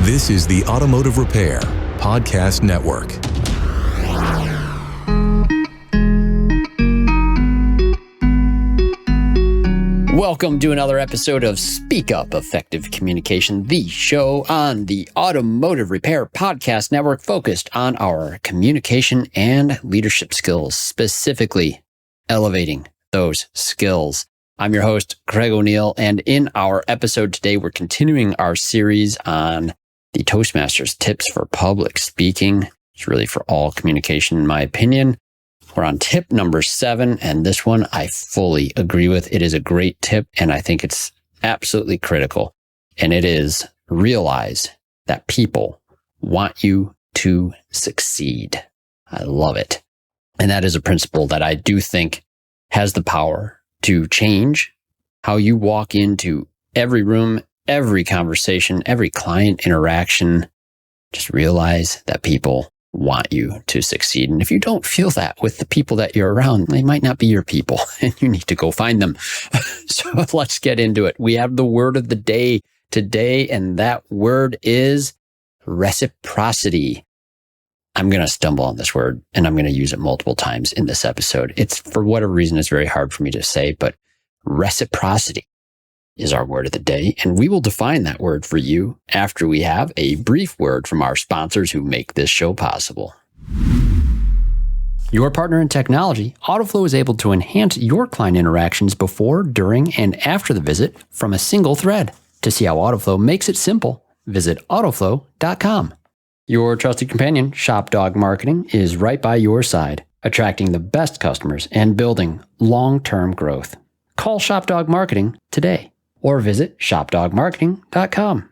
This is the Automotive Repair Podcast Network. Welcome to another episode of Speak Up Effective Communication, the show on the Automotive Repair Podcast Network focused on our communication and leadership skills, specifically elevating those skills. I'm your host, Craig O'Neill, and in our episode today, we're continuing our series on the Toastmasters tips for public speaking. It's really for all communication, in my opinion. We're on tip number 7, and this one I fully agree with. It is a great tip, and I think it's absolutely critical. And it is realize that people want you to succeed. I love it. And that is a principle that I do think has the power to change how you walk into every room, every conversation, every client interaction. Just realize that people want you to succeed. And if you don't feel that with the people that you're around, they might not be your people and you need to go find them. So let's get into it. We have the word of the day today, and that word is reciprocity. I'm going to stumble on this word and I'm going to use it multiple times in this episode. It's, for whatever reason, it's very hard for me to say, but reciprocity is our word of the day. And we will define that word for you after we have a brief word from our sponsors who make this show possible. Your partner in technology, AutoFlow is able to enhance your client interactions before, during, and after the visit from a single thread. To see how AutoFlow makes it simple, visit autoflow.com. Your trusted companion, ShopDog Marketing, is right by your side, attracting the best customers and building long-term growth. Call ShopDog Marketing today or visit shopdogmarketing.com.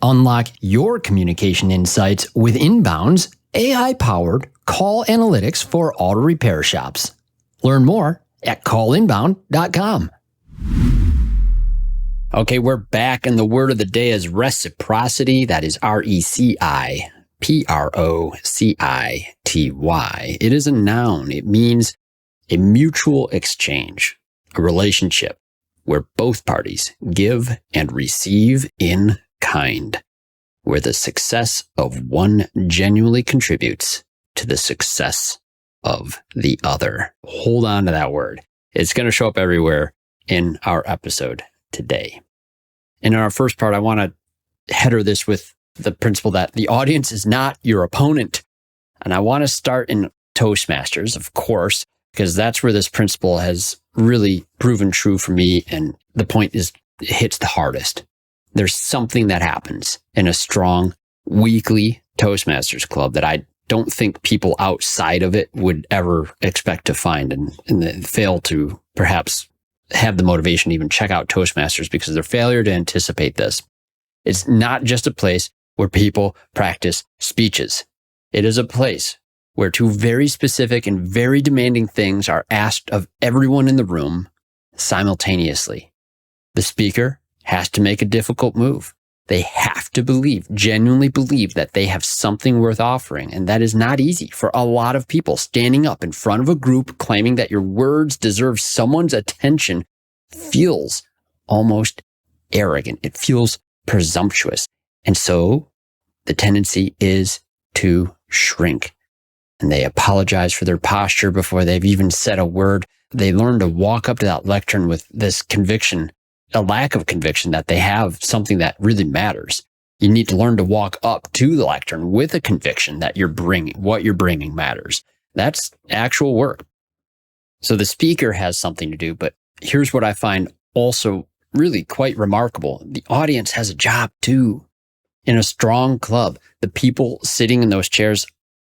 Unlock your communication insights with Inbound's AI-powered call analytics for auto repair shops. Learn more at callinbound.com. Okay, we're back, and the word of the day is reciprocity. That is RECIPROCITY. It is a noun. It means a mutual exchange, a relationship where both parties give and receive in kind, where the success of one genuinely contributes to the success of the other. Hold on to that word. It's going to show up everywhere in our episode today. And in our first part, I want to header this with the principle that the audience is not your opponent. And I want to start in Toastmasters, of course, because that's where this principle has really proven true for me. And the point is, it hits the hardest. There's something that happens in a strong weekly Toastmasters club that I don't think people outside of it would ever expect to find, and fail to perhaps have the motivation to even check out Toastmasters because of their failure to anticipate this. It's not just a place where people practice speeches. It is a place where two very specific and very demanding things are asked of everyone in the room simultaneously. The speaker has to make a difficult move. They have to genuinely believe that they have something worth offering. And that is not easy for a lot of people. Standing up in front of a group claiming that your words deserve someone's attention feels almost arrogant. It feels presumptuous. And so the tendency is to shrink. And they apologize for their posture before they've even said a word. They learn to walk up to that lectern with this conviction, a lack of conviction that they have something that really matters. You need to learn to walk up to the lectern with a conviction that what you're bringing matters. That's actual work. So the speaker has something to do, but here's what I find also really quite remarkable. The audience has a job too. In a strong club, the people sitting in those chairs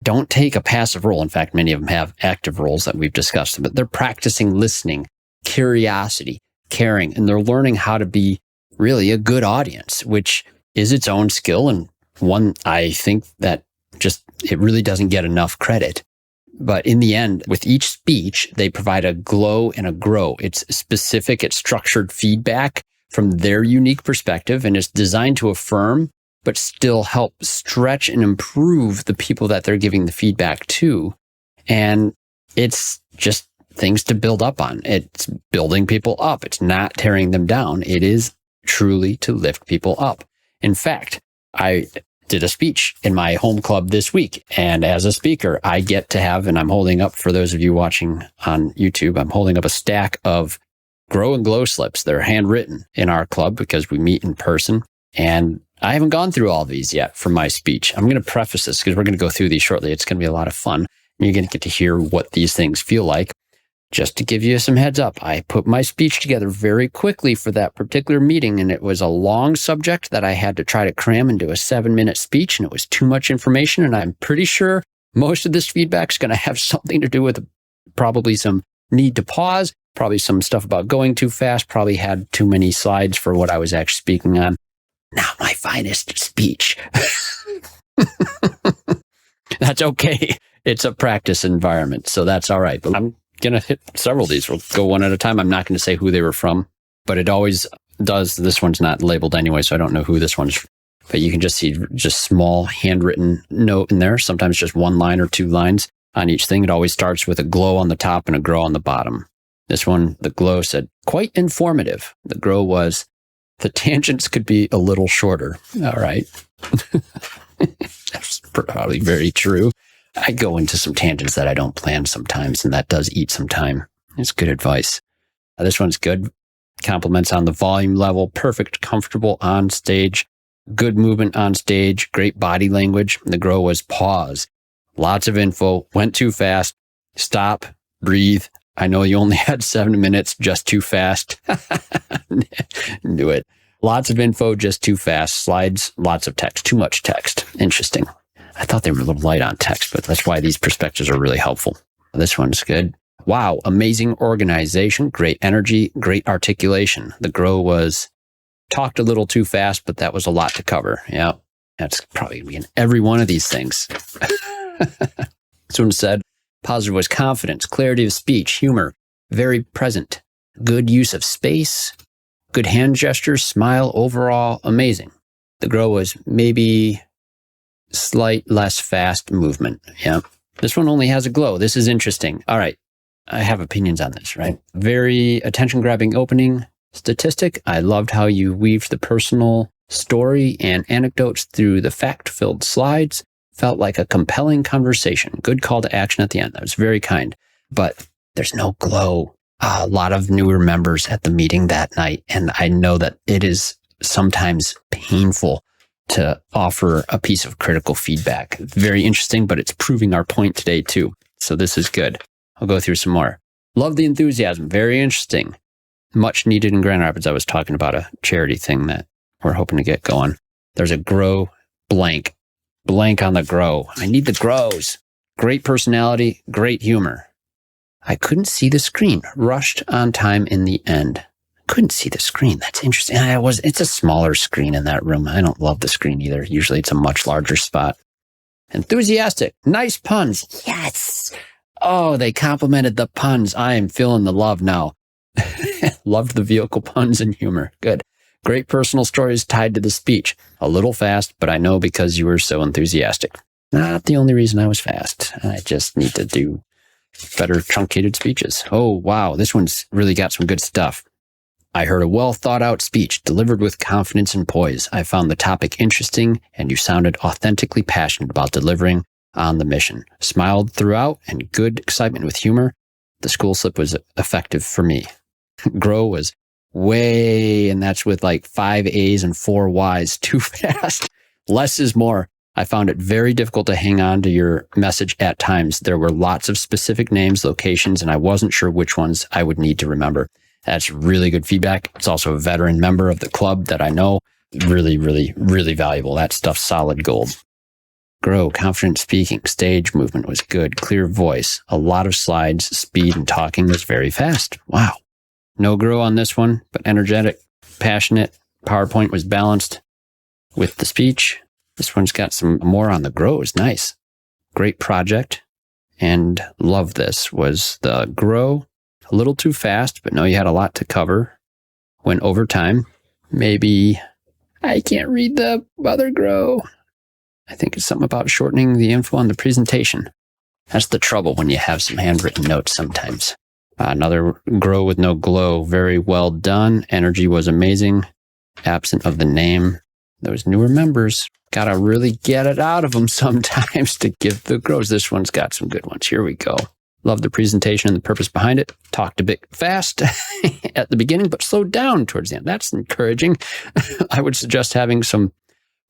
don't take a passive role. In fact, many of them have active roles that we've discussed, but they're practicing listening, curiosity, caring, and they're learning how to be really a good audience, which is its own skill, and one I think that it really doesn't get enough credit. But in the end, with each speech, they provide a glow and a grow. It's specific, it's structured feedback from their unique perspective, and it's designed to affirm but still help stretch and improve the people that they're giving the feedback to. And it's just things to build up on. It's building people up. It's not tearing them down. It is truly to lift people up. In fact, I did a speech in my home club this week. And as a speaker, I get to have, and I'm holding up, for those of you watching on YouTube, I'm holding up a stack of Grow and Glow slips. They're handwritten in our club because we meet in person. And I haven't gone through all these yet for my speech. I'm going to preface this because we're going to go through these shortly. It's going to be a lot of fun. You're going to get to hear what these things feel like. Just to give you some heads up, I put my speech together very quickly for that particular meeting, and it was a long subject that I had to try to cram into a 7-minute speech, and it was too much information, and I'm pretty sure most of this feedback is going to have something to do with probably some need to pause, probably some stuff about going too fast, probably had too many slides for what I was actually speaking on. Not my finest speech. That's okay. It's a practice environment, so that's all right. But I'm going to hit several of these. We'll go one at a time. I'm not going to say who they were from, but it always does. This one's not labeled anyway, so I don't know who this one's from. But you can just see just small handwritten note in there, sometimes just 1 line or 2 lines on each thing. It always starts with a glow on the top and a grow on the bottom. This one, the glow said, quite informative. The grow was, the tangents could be a little shorter. All right. That's probably very true. I go into some tangents that I don't plan sometimes, and that does eat some time. It's good advice. This one's good. Compliments on the volume level, perfect, comfortable on stage, good movement on stage, great body language. The grow was pause. Lots of info, went too fast, stop, breathe. I know you only had 7 minutes, just too fast. Do it. Lots of info, just too fast. Slides, lots of text, too much text. Interesting. I thought they were a little light on text, but that's why these perspectives are really helpful. This one's good. Wow, amazing organization, great energy, great articulation. The grow was talked a little too fast, but that was a lot to cover. Yeah, that's probably going to be in every one of these things. This one said, positive was confidence, clarity of speech, humor, very present, good use of space, good hand gestures, smile, overall, amazing. The grow was maybe slight less fast movement. Yeah. This one only has a glow. This is interesting. All right. I have opinions on this, right? Very attention-grabbing opening statistic. I loved how you weaved the personal story and anecdotes through the fact-filled slides. Felt like a compelling conversation. Good call to action at the end. That was very kind. But there's no glow. A lot of newer members at the meeting that night. And I know that it is sometimes painful to offer a piece of critical feedback. Very interesting, but it's proving our point today too. So this is good. I'll go through some more. Love the enthusiasm. Very interesting. Much needed in Grand Rapids. I was talking about a charity thing that we're hoping to get going. There's a grow blank. Blank on the grow. I need the grows. Great personality, great humor. I couldn't see the screen. Rushed on time in the end. Couldn't see the screen. That's interesting. It's a smaller screen in that room. I don't love the screen either. Usually it's a much larger spot. Enthusiastic. Nice puns. Yes. Oh, they complimented the puns. I am feeling the love now. Loved the vehicle puns and humor. Good. Great personal stories tied to the speech. A little fast, but I know because you were so enthusiastic. Not the only reason I was fast. I just need to do better truncated speeches. Oh, wow. This one's really got some good stuff. I heard a well thought out speech delivered with confidence and poise. I found the topic interesting and you sounded authentically passionate about delivering on the mission. Smiled throughout and good excitement with humor. The school slip was effective for me. Grow was way, and that's with like 5 A's and 4 Y's, too fast. Less is more. I found it very difficult to hang on to your message at times. There were lots of specific names, locations, and I wasn't sure which ones I would need to remember. That's really good feedback. It's also a veteran member of the club that I know. Really, really, really valuable. That stuff's solid gold. Grow, confident speaking, stage movement was good, clear voice, a lot of slides, speed and talking was very fast. Wow. No grow on this one, but energetic, passionate. PowerPoint was balanced with the speech. This one's got some more on the grows. Nice. Great project. And love this was the grow. A little too fast, but no, you had a lot to cover. Went over time. Maybe I can't read the other grow. I think it's something about shortening the info on the presentation. That's the trouble when you have some handwritten notes sometimes. Another grow with no glow. Very well done. Energy was amazing. Absent of the name. Those newer members, got to really get it out of them sometimes to give the grows. This one's got some good ones. Here we go. Love the presentation and the purpose behind it. Talked a bit fast at the beginning, but slowed down towards the end. That's encouraging. I would suggest having some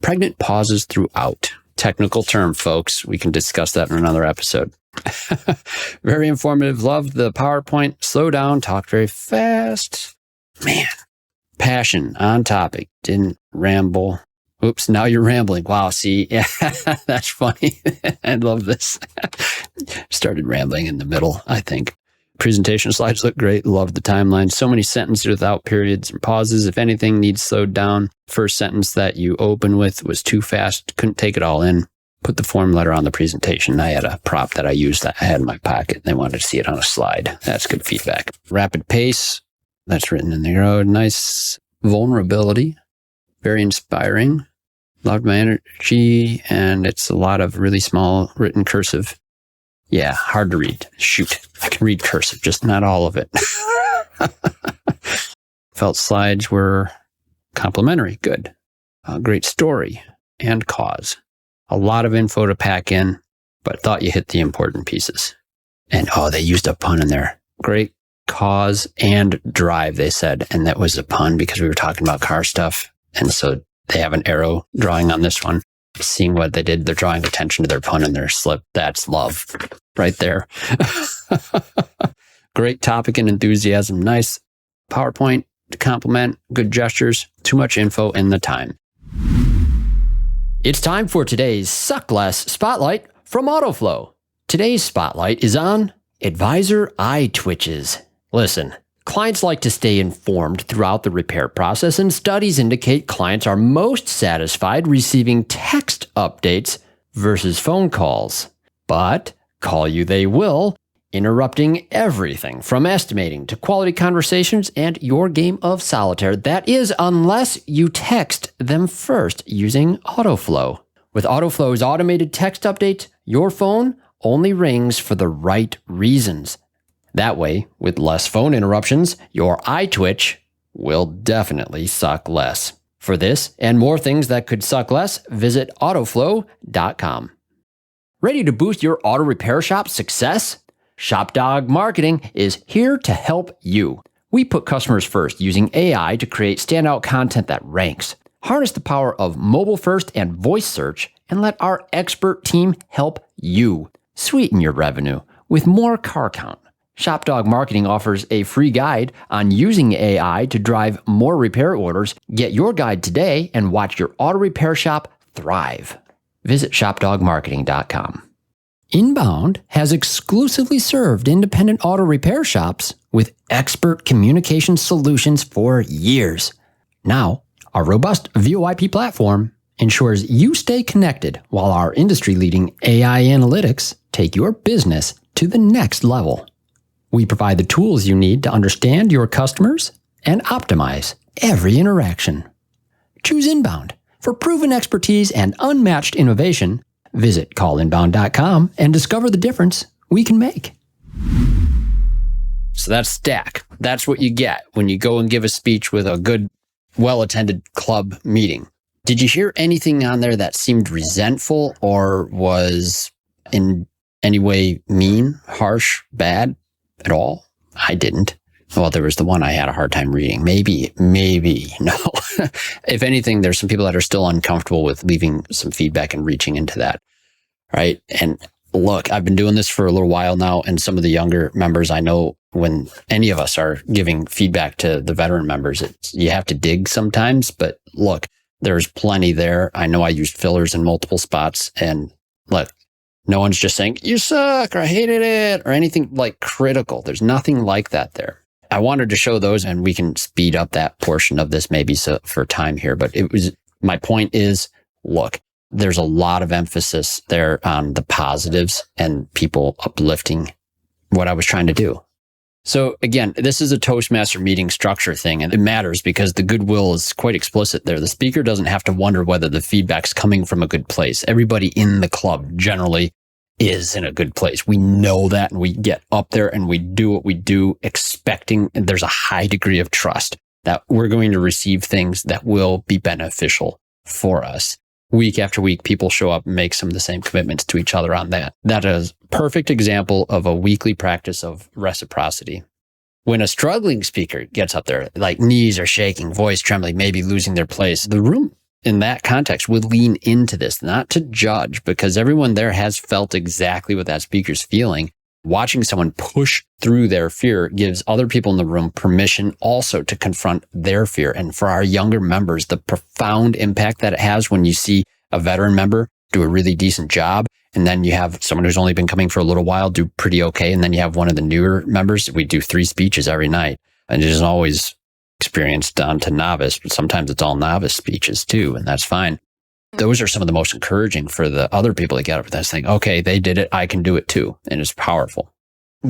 pregnant pauses throughout. Technical term, folks. We can discuss that in another episode. Very informative. Loved the PowerPoint. Slow down. Talked very fast. Man. Passion. On topic. Didn't ramble. Oops, now you're rambling. Wow, see, yeah, that's funny. I love this. Started rambling in the middle, I think. Presentation slides look great. Love the timeline. So many sentences without periods and pauses. If anything needs slowed down, first sentence that you open with was too fast. Couldn't take it all in. Put the form letter on the presentation. I had a prop that I used that I had in my pocket. They wanted to see it on a slide. That's good feedback. Rapid pace. That's written in the road. Nice vulnerability. Very inspiring. Loved my energy, and it's a lot of really small written cursive. Yeah, hard to read. Shoot, I can read cursive, just not all of it. Felt slides were complimentary. Good. Great story and cause. A lot of info to pack in, but thought you hit the important pieces. And they used a pun in there. Great cause and drive, they said. And that was a pun because we were talking about car stuff. And so they have an arrow drawing on this one. Seeing what they did, they're drawing attention to their pun and their slip. That's love right there. Great topic and enthusiasm. Nice PowerPoint to compliment. Good gestures. Too much info in the time. It's time for today's Suck Less Spotlight from AutoFlow. Today's spotlight is on advisor eye twitches. Listen. Clients like to stay informed throughout the repair process, and studies indicate clients are most satisfied receiving text updates versus phone calls. But call you they will, interrupting everything from estimating to quality conversations and your game of solitaire. That is, unless you text them first using AutoFlow. With AutoFlow's automated text updates, your phone only rings for the right reasons. That way, with less phone interruptions, your eye twitch will definitely suck less. For this and more things that could suck less, visit AutoFlow.com. Ready to boost your auto repair shop's success? ShopDog Marketing is here to help you. We put customers first using AI to create standout content that ranks. Harness the power of mobile first and voice search and let our expert team help you sweeten your revenue with more car count. ShopDog Marketing offers a free guide on using AI to drive more repair orders. Get your guide today and watch your auto repair shop thrive. Visit shopdogmarketing.com. Inbound has exclusively served independent auto repair shops with expert communication solutions for years. Now, our robust VoIP platform ensures you stay connected while our industry-leading AI analytics take your business to the next level. We provide the tools you need to understand your customers and optimize every interaction. Choose Inbound. For proven expertise and unmatched innovation, visit callinbound.com and discover the difference we can make. So that's Stack. That's what you get when you go and give a speech with a good, well-attended club meeting. Did you hear anything on there that seemed resentful or was in any way mean, harsh, bad? At all? I didn't. Well, there was the one I had a hard time reading. Maybe, no. If anything, there's some people that are still uncomfortable with leaving some feedback and reaching into that, right? And look, I've been doing this for a little while now, and some of the younger members, I know when any of us are giving feedback to the veteran members, you have to dig sometimes, but look, there's plenty there. I know I used fillers in multiple spots, and look, no one's just saying, you suck, or I hated it, or anything like critical. There's nothing like that there. I wanted to show those, and we can speed up that portion of this maybe for time here. But my point is, look, there's a lot of emphasis there on the positives and people uplifting what I was trying to do. So again, this is a Toastmaster meeting structure thing, and it matters because the goodwill is quite explicit there. The speaker doesn't have to wonder whether the feedback's coming from a good place. Everybody in the club generally is in a good place. We know that, and we get up there and we do what we do expecting, and there's a high degree of trust that we're going to receive things that will be beneficial for us. Week after week, people show up and make some of the same commitments to each other on that. That is a perfect example of a weekly practice of reciprocity. When a struggling speaker gets up there, like knees are shaking, voice trembling, maybe losing their place, the room in that context would lean into this, not to judge, because everyone there has felt exactly what that speaker's feeling. Watching someone push through their fear gives other people in the room permission also to confront their fear. And for our younger members, the profound impact that it has when you see a veteran member do a really decent job, and then you have someone who's only been coming for a little while do pretty okay, and then you have one of the newer members. We do 3 speeches every night, and it isn't always experienced down to novice, but sometimes it's all novice speeches too, and that's fine. Those are some of the most encouraging for the other people that get up with that thing. Okay, they did it, I can do it too, and it's powerful.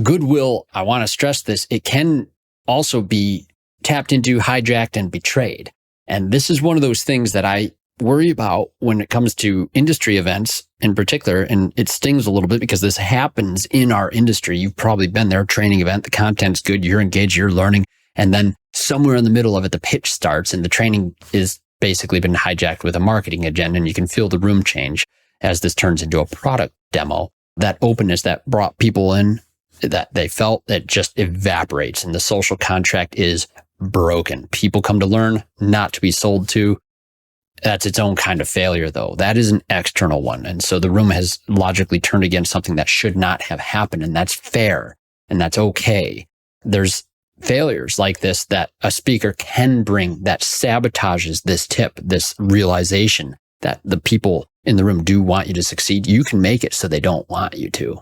Goodwill, I want to stress this, it can also be tapped into, hijacked, and betrayed. And this is one of those things that I worry about when it comes to industry events in particular. And it stings a little bit because this happens in our industry. You've probably been there, training event, the content's good, you're engaged, you're learning. And then somewhere in the middle of it, the pitch starts and the training is basically been hijacked with a marketing agenda. And you can feel the room change as this turns into a product demo. That openness that brought people in, that they felt, that just evaporates and the social contract is broken. People come to learn, not to be sold to. That's its own kind of failure, though. That is an external one. And so the room has logically turned against something that should not have happened. And that's fair. And that's okay. There's failures like this that a speaker can bring that sabotages this tip, this realization that the people in the room do want you to succeed. You can make it so they don't want you to.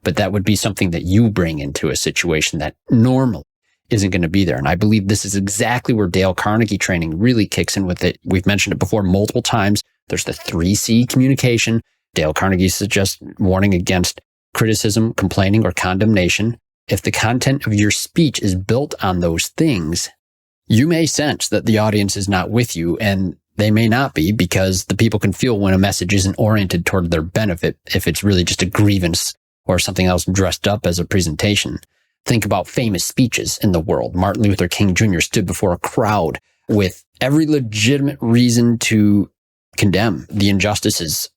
But that would be something that you bring into a situation that normally isn't going to be there. And I believe this is exactly where Dale Carnegie training really kicks in with it. We've mentioned it before multiple times. There's the 3C communication. Dale Carnegie suggests warning against criticism, complaining, or condemnation. If the content of your speech is built on those things, you may sense that the audience is not with you, and they may not be, because the people can feel when a message isn't oriented toward their benefit, if it's really just a grievance or something else dressed up as a presentation. Think about famous speeches in the world. Martin Luther King Jr. stood before a crowd with every legitimate reason to condemn the injustices.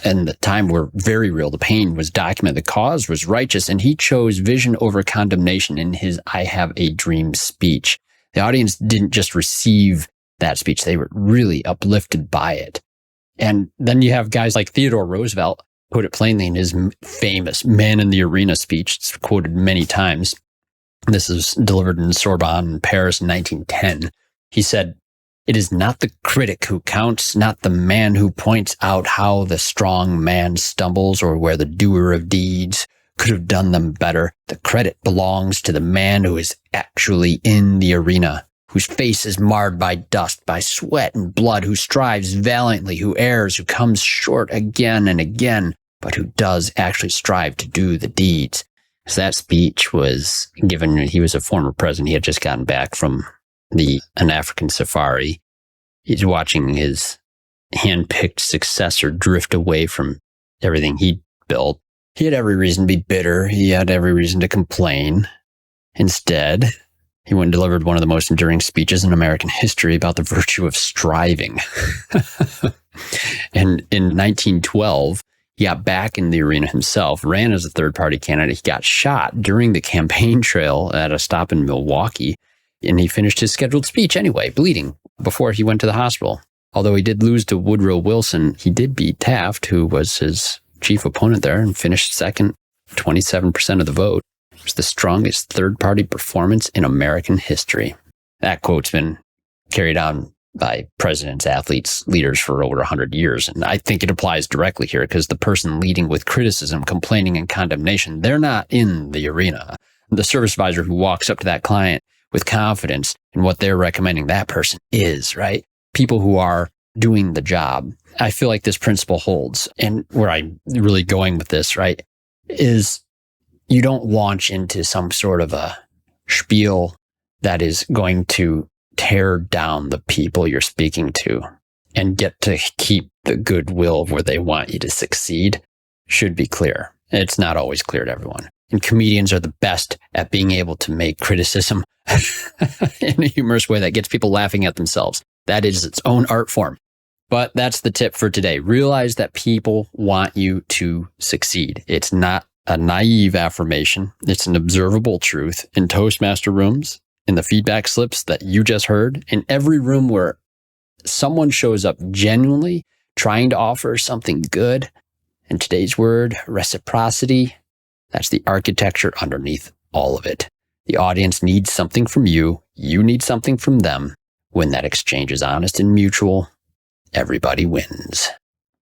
And the time were very real. The pain was documented. The cause was righteous. And he chose vision over condemnation in his I Have a Dream speech. The audience didn't just receive that speech. They were really uplifted by it. And then you have guys like Theodore Roosevelt, put it plainly in his famous Man in the Arena speech. It's quoted many times. This is delivered in Sorbonne in Paris in 1910. He said, "It is not the critic who counts, not the man who points out how the strong man stumbles or where the doer of deeds could have done them better. The credit belongs to the man who is actually in the arena, whose face is marred by dust, by sweat and blood, who strives valiantly, who errs, who comes short again and again, but who does actually strive to do the deeds." So that speech was given, he was a former president. He had just gotten back from an African safari. He's watching his hand-picked successor drift away from everything he built. He had every reason to be bitter. He had every reason to complain. Instead, he went and delivered one of the most enduring speeches in American history about the virtue of striving. And in 1912, he got back in the arena himself, ran as a third-party candidate. He got shot during the campaign trail at a stop in Milwaukee, and he finished his scheduled speech anyway, bleeding, before he went to the hospital. Although he did lose to Woodrow Wilson, he did beat Taft, who was his chief opponent there, and finished second, 27% of the vote. It was the strongest third-party performance in American history. That quote's been carried on by presidents, athletes, leaders for over 100 years. And I think it applies directly here because the person leading with criticism, complaining, and condemnation, they're not in the arena. The service advisor who walks up to that client with confidence in what they're recommending, that person is, right? People who are doing the job. I feel like this principle holds. And where I'm really going with this, right, is you don't launch into some sort of a spiel that is going to tear down the people you're speaking to and get to keep the goodwill of where they want you to succeed. Should be clear. It's not always clear to everyone. And comedians are the best at being able to make criticism in a humorous way that gets people laughing at themselves. That is its own art form. But that's the tip for today. Realize that people want you to succeed. It's not a naive affirmation. It's an observable truth in Toastmaster rooms, in the feedback slips that you just heard, in every room where someone shows up genuinely trying to offer something good. And today's word, reciprocity, that's the architecture underneath all of it. The audience needs something from you. You need something from them. When that exchange is honest and mutual, everybody wins.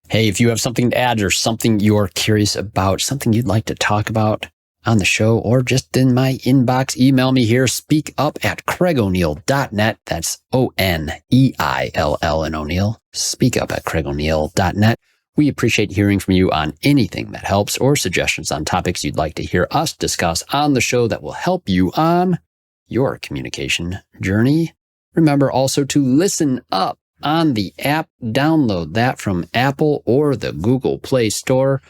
Hey, if you have something to add or something you're curious about, something you'd like to talk about on the show or just in my inbox, email me here, speakup@CraigO'Neill.net. That's ONEILL and O'Neill. Speakup@CraigO'Neill.net. We appreciate hearing from you on anything that helps or suggestions on topics you'd like to hear us discuss on the show that will help you on your communication journey. Remember also to listen up on the app. Download that from Apple or the Google Play Store.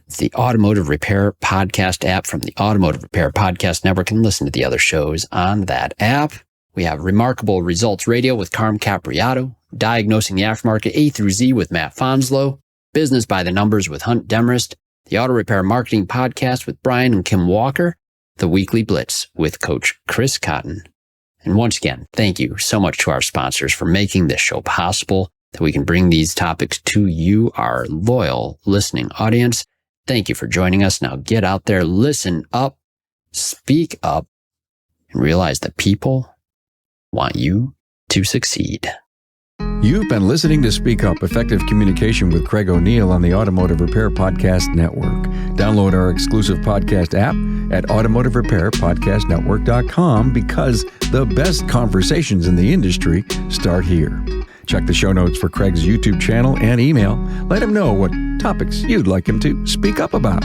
It's the Automotive Repair Podcast app from the Automotive Repair Podcast Network, and listen to the other shows on that app. We have Remarkable Results Radio with Carm Capriato, Diagnosing the Aftermarket A through Z with Matt Fonslow, Business by the Numbers with Hunt Demarest, the Auto Repair Marketing Podcast with Brian and Kim Walker, the Weekly Blitz with Coach Chris Cotton. And once again, thank you so much to our sponsors for making this show possible, that we can bring these topics to you, our loyal listening audience. Thank you for joining us. Now get out there, listen up, speak up, and realize that people want you to succeed. You've been listening to Speak Up, Effective Communication with Craig O'Neill on the Automotive Repair Podcast Network. Download our exclusive podcast app at automotiverepairpodcastnetwork.com, because the best conversations in the industry start here. Check the show notes for Craig's YouTube channel and email. Let him know what topics you'd like him to speak up about.